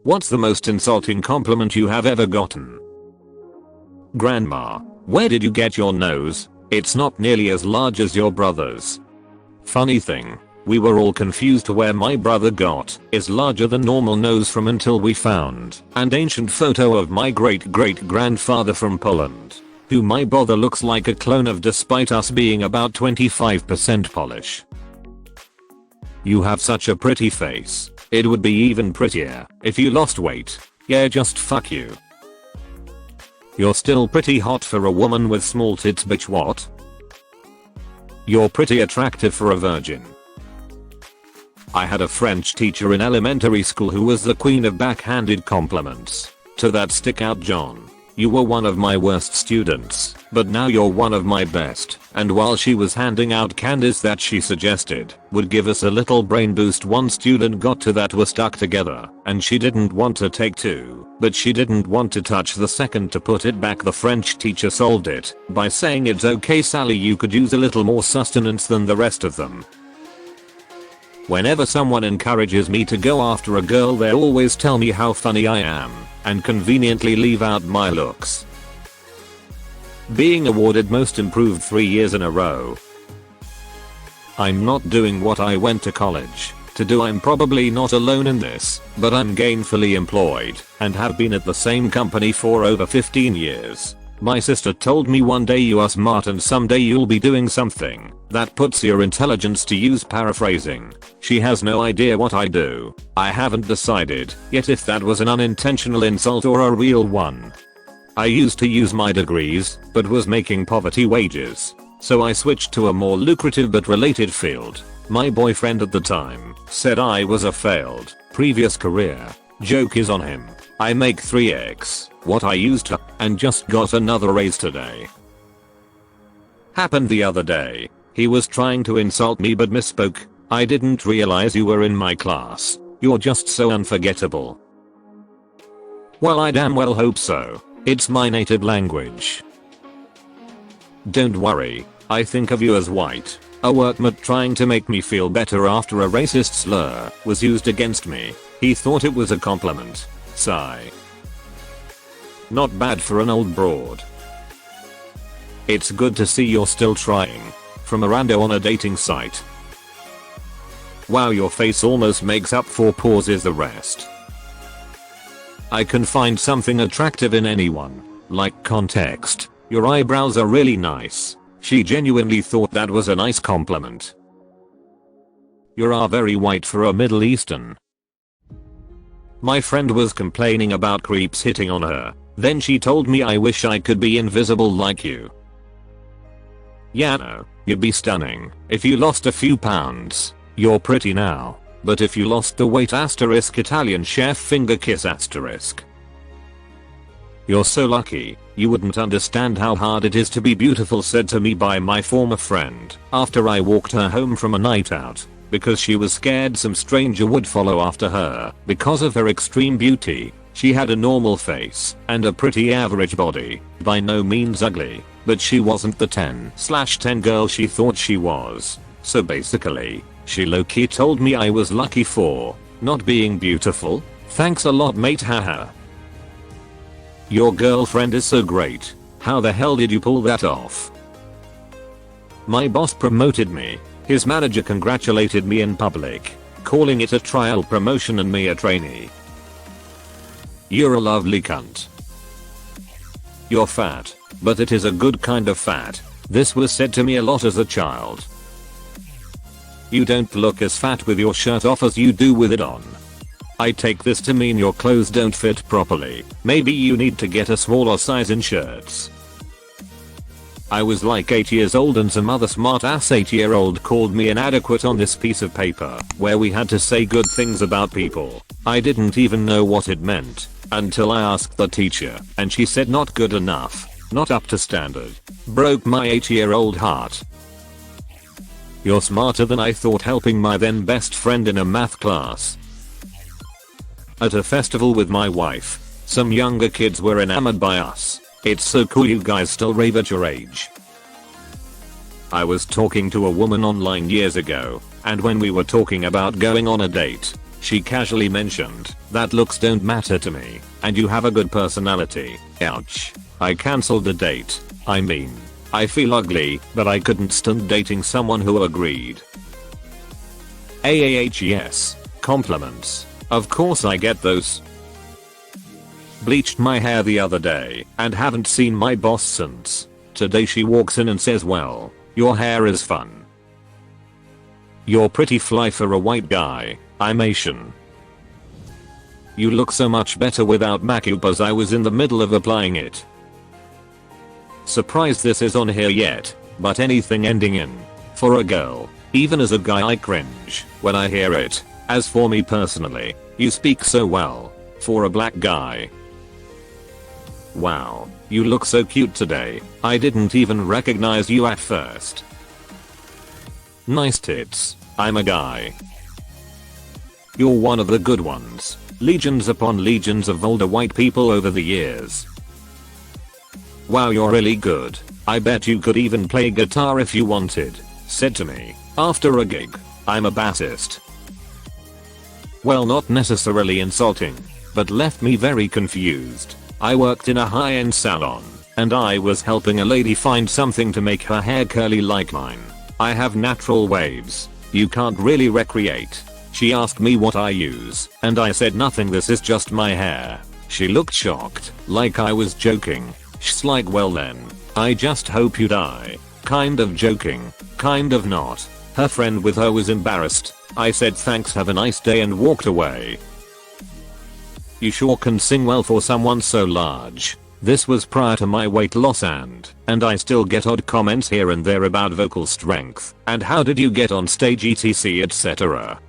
What's the most insulting compliment you have ever gotten? Grandma, where did you get your nose? It's not nearly as large as your brother's. Funny thing, we were all confused to where my brother got his larger than normal nose from until we found an ancient photo of my great-great-grandfather from Poland, who my brother looks like a clone of despite us being about 25% Polish. You have such a pretty face. It would be even prettier if you lost weight. Yeah, just fuck you. You're still pretty hot for a woman with small tits, bitch. What? You're pretty attractive for a virgin. I had a French teacher in elementary school who was the queen of backhanded compliments. To that stick out John. You were one of my worst students, but now you're one of my best. And while she was handing out candies that she suggested would give us a little brain boost, one student got two that were stuck together, and she didn't want to take two, but she didn't want to touch the second to put it back. The French teacher solved it by saying, "It's okay, Sally, you could use a little more sustenance than the rest of them." Whenever someone encourages me to go after a girl, they always tell me how funny I am and conveniently leave out my looks. Being awarded Most Improved 3 years in a row. I'm not doing what I went to college to do. I'm probably not alone in this, but I'm gainfully employed and have been at the same company for over 15 years. My sister told me one day you are smart and someday you'll be doing something that puts your intelligence to use. Paraphrasing. She has no idea what I do. I haven't decided yet if that was an unintentional insult or a real one. I used to use my degrees, but was making poverty wages. So I switched to a more lucrative but related field. My boyfriend at the time said I was a failed previous career. Joke is on him. I make 3x what I used to and just got another raise today. Happened the other day. He was trying to insult me but misspoke. I didn't realize you were in my class. You're just so unforgettable. Well, I damn well hope so. It's my native language. Don't worry. I think of you as white. A workmate trying to make me feel better after a racist slur was used against me. He thought it was a compliment. Sigh. Not bad for an old broad. It's good to see you're still trying. From a rando on a dating site. Wow, your face almost makes up for pauses the rest. I can find something attractive in anyone. Like context. Your eyebrows are really nice. She genuinely thought that was a nice compliment. You're very white for a Middle Eastern. My friend was complaining about creeps hitting on her. Then she told me, I wish I could be invisible like you. Yeah, no, you'd be stunning if you lost a few pounds. You're pretty now, but if you lost the weight asterisk Italian chef finger kiss asterisk. You're so lucky, you wouldn't understand how hard it is to be beautiful, said to me by my former friend after I walked her home from a night out because she was scared some stranger would follow after her because of her extreme beauty. She had a normal face and a pretty average body, by no means ugly, but she wasn't the 10/10 girl she thought she was. So basically, she low-key told me I was lucky for not being beautiful. Thanks a lot, mate, haha. Your girlfriend is so great. How the hell did you pull that off? My boss promoted me. His manager congratulated me in public, calling it a trial promotion and me a trainee. You're a lovely cunt. You're fat, but it is a good kind of fat. This was said to me a lot as a child. You don't look as fat with your shirt off as you do with it on. I take this to mean your clothes don't fit properly. Maybe you need to get a smaller size in shirts. I was like 8 years old and some other smart ass 8-year-old called me inadequate on this piece of paper where we had to say good things about people. I didn't even know what it meant until I asked the teacher and she said not good enough, not up to standard. Broke my 8-year-old heart. You're smarter than I thought, helping my then best friend in a math class. At a festival with my wife, some younger kids were enamored by us. It's so cool you guys still rave at your age. I was talking to a woman online years ago, and when we were talking about going on a date, She casually mentioned that looks don't matter to me and you have a good personality. Ouch. I cancelled the date. I mean, I feel ugly, but I couldn't stand dating someone who agreed. Yes. Compliments. Of course I get those. Bleached my hair the other day and haven't seen my boss since. Today she walks in and says, well, your hair is fun. You're pretty fly for a white guy. I'm Asian. You look so much better without makeup as I was in the middle of applying it. Surprised this is on here yet, but anything ending in for a girl, even as a guy I cringe when I hear it. As for me personally, you speak so well for a black guy. Wow, you look so cute today. I didn't even recognize you at first. Nice tits. I'm a guy. You're one of the good ones. Legions upon legions of older white people over the years. Wow, you're really good. I bet you could even play guitar if you wanted. Said to me after a gig. I'm a bassist. Well, not necessarily insulting, but left me very confused. I worked in a high-end salon, and I was helping a lady find something to make her hair curly like mine. I have natural waves. You can't really recreate. She asked me what I use, and I said nothing, this is just my hair. She looked shocked, like I was joking. She's like, well then, I just hope you die. Kind of joking, kind of not. Her friend with her was embarrassed. I said thanks, have a nice day, and walked away. You sure can sing well for someone so large. This was prior to my weight loss and I still get odd comments here and there about vocal strength and how did you get on stage etc etc.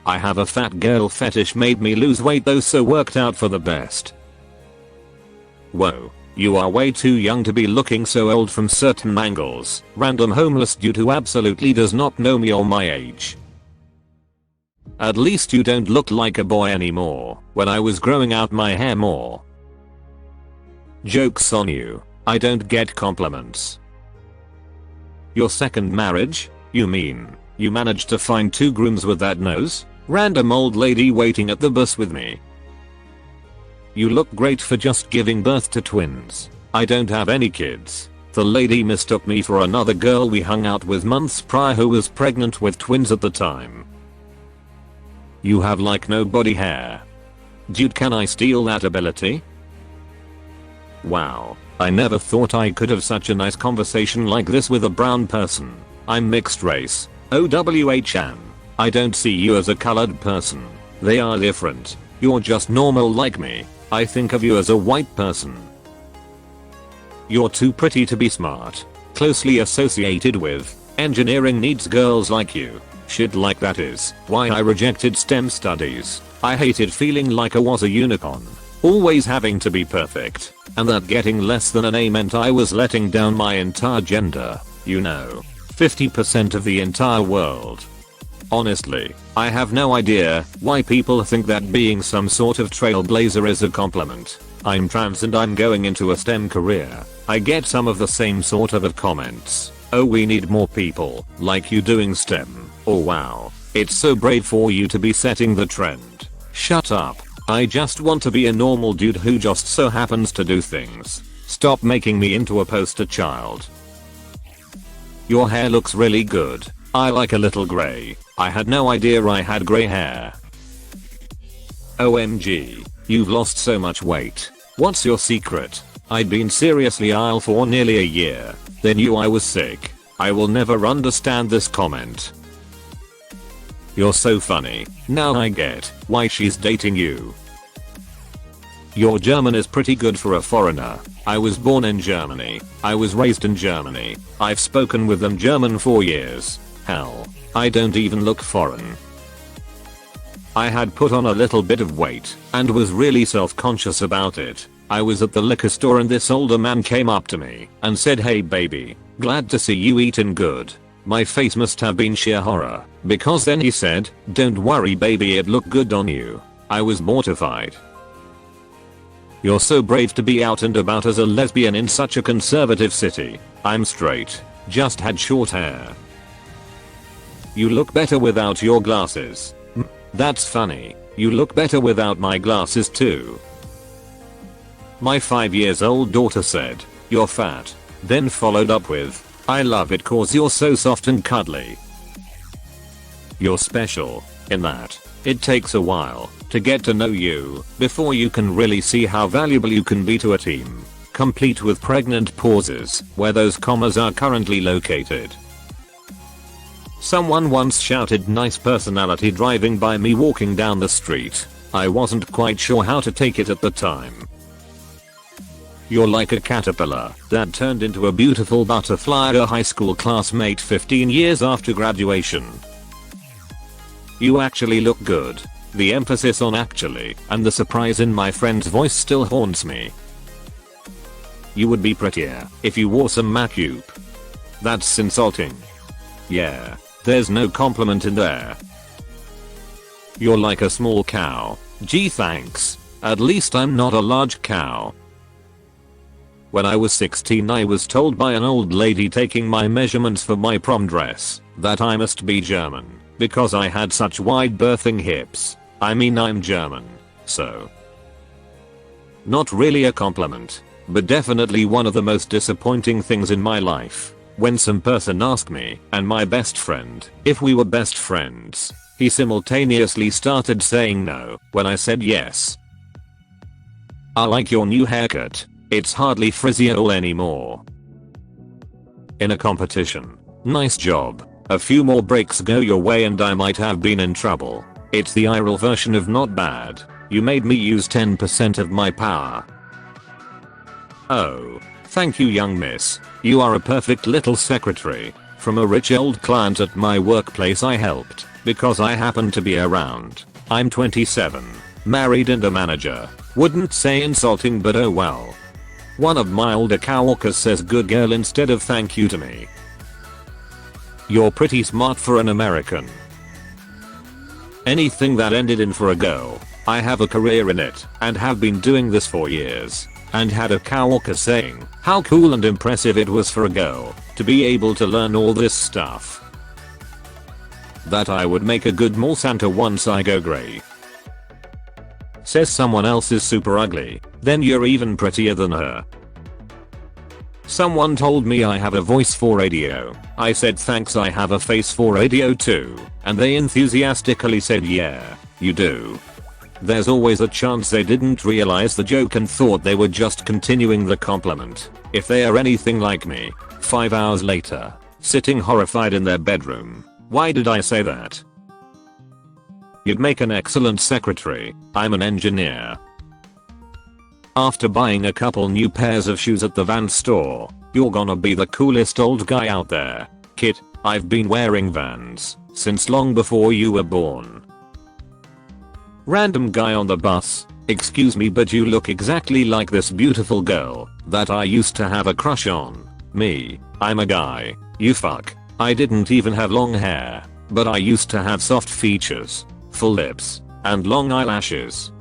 I have a fat girl fetish, made me lose weight though, so worked out for the best. Whoa, you are way too young to be looking so old from certain angles. Random homeless dude who absolutely does not know me or my age. At least you don't look like a boy anymore. When I was growing out my hair more. Joke's on you. I don't get compliments. Your second marriage? You mean you managed to find 2 grooms with that nose? Random old lady waiting at the bus with me. You look great for just giving birth to twins. I don't have any kids. The lady mistook me for another girl we hung out with months prior who was pregnant with twins at the time. You have like no body hair. Dude, can I steal that ability? Wow, I never thought I could have such a nice conversation like this with a brown person. I'm mixed race. OWHM. I don't see you as a colored person. They are different. You're just normal like me. I think of you as a white person. You're too pretty to be smart. Closely associated with engineering needs girls like you. Shit like that is why I rejected STEM studies. I hated feeling like I was a unicorn. Always having to be perfect. And that getting less than an A meant I was letting down my entire gender. You know, 50% of the entire world. Honestly, I have no idea why people think that being some sort of trailblazer is a compliment. I'm trans and I'm going into a STEM career. I get some of the same sort of comments. Oh, we need more people like you doing STEM. Oh wow, it's so brave for you to be setting the trend. Shut up. I just want to be a normal dude who just so happens to do things. Stop making me into a poster child. Your hair looks really good. I like a little gray. I had no idea I had gray hair. OMG, you've lost so much weight. What's your secret? I'd been seriously ill for nearly a year. They knew I was sick. I will never understand this comment. You're so funny. Now I get why she's dating you. Your German is pretty good for a foreigner. I was born in Germany. I was raised in Germany. I've spoken with them German for years. Hell, I don't even look foreign. I had put on a little bit of weight and was really self-conscious about it. I was at the liquor store and this older man came up to me and said, "Hey baby, glad to see you eating good." My face must have been sheer horror, because then he said, "Don't worry baby, it looked good on you." I was mortified. You're so brave to be out and about as a lesbian in such a conservative city. I'm straight, just had short hair. You look better without your glasses. That's funny. You look better without my glasses too. My 5 years old daughter said, "You're fat." Then followed up with, "I love it cause you're so soft and cuddly." You're special in that it takes a while to get to know you before you can really see how valuable you can be to a team, complete with pregnant pauses where those commas are currently located. Someone once shouted nice personality driving by me walking down the street. I wasn't quite sure how to take it at the time. You're like a caterpillar that turned into a beautiful butterfly, a high school classmate 15 years after graduation. You actually look good. The emphasis on actually and the surprise in my friend's voice still haunts me. You would be prettier if you wore some makeup. That's insulting. Yeah, there's no compliment in there. You're like a small cow. Gee thanks. At least I'm not a large cow. When I was 16 I was told by an old lady taking my measurements for my prom dress that I must be German because I had such wide birthing hips. I mean I'm German, so. Not really a compliment, but definitely one of the most disappointing things in my life. When some person asked me and my best friend if we were best friends, he simultaneously started saying no when I said yes. I like your new haircut. It's hardly frizzy at all anymore. In a competition. Nice job. A few more breaks go your way and I might have been in trouble. It's the IRL version of not bad. You made me use 10% of my power. Oh. Thank you young miss. You are a perfect little secretary. From a rich old client at my workplace I helped because I happened to be around. I'm 27. Married and a manager. Wouldn't say insulting but oh well. One of my older coworkers says good girl instead of thank you to me. You're pretty smart for an American. Anything that ended in for a girl. I have a career in it and have been doing this for years. And had a coworker saying how cool and impressive it was for a girl to be able to learn all this stuff. That I would make a good mall Santa once I go grey. Says someone else is super ugly, then you're even prettier than her. Someone told me I have a voice for radio. I said thanks I have a face for radio too, and they enthusiastically said yeah, you do. There's always a chance they didn't realize the joke and thought they were just continuing the compliment. If they are anything like me, 5 hours later, sitting horrified in their bedroom. Why did I say that? You'd make an excellent secretary. I'm an engineer. After buying a couple new pairs of shoes at the Vans store, you're gonna be the coolest old guy out there. Kid, I've been wearing Vans since long before you were born. Random guy on the bus. Excuse me but you look exactly like this beautiful girl that I used to have a crush on. Me, I'm a guy. You fuck. I didn't even have long hair, but I used to have soft features, full lips, and long eyelashes.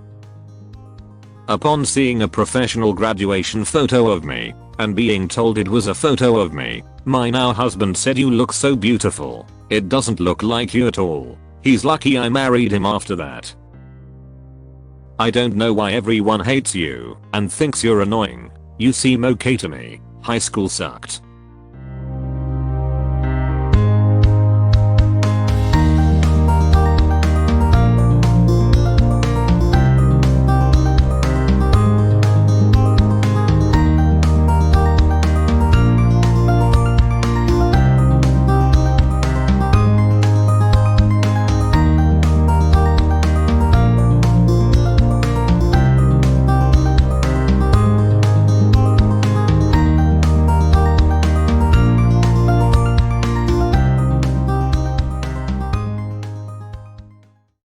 Upon seeing a professional graduation photo of me, and being told it was a photo of me, my now husband said you look so beautiful, it doesn't look like you at all. He's lucky I married him after that. I don't know why everyone hates you and thinks you're annoying. You seem okay to me. High school sucked.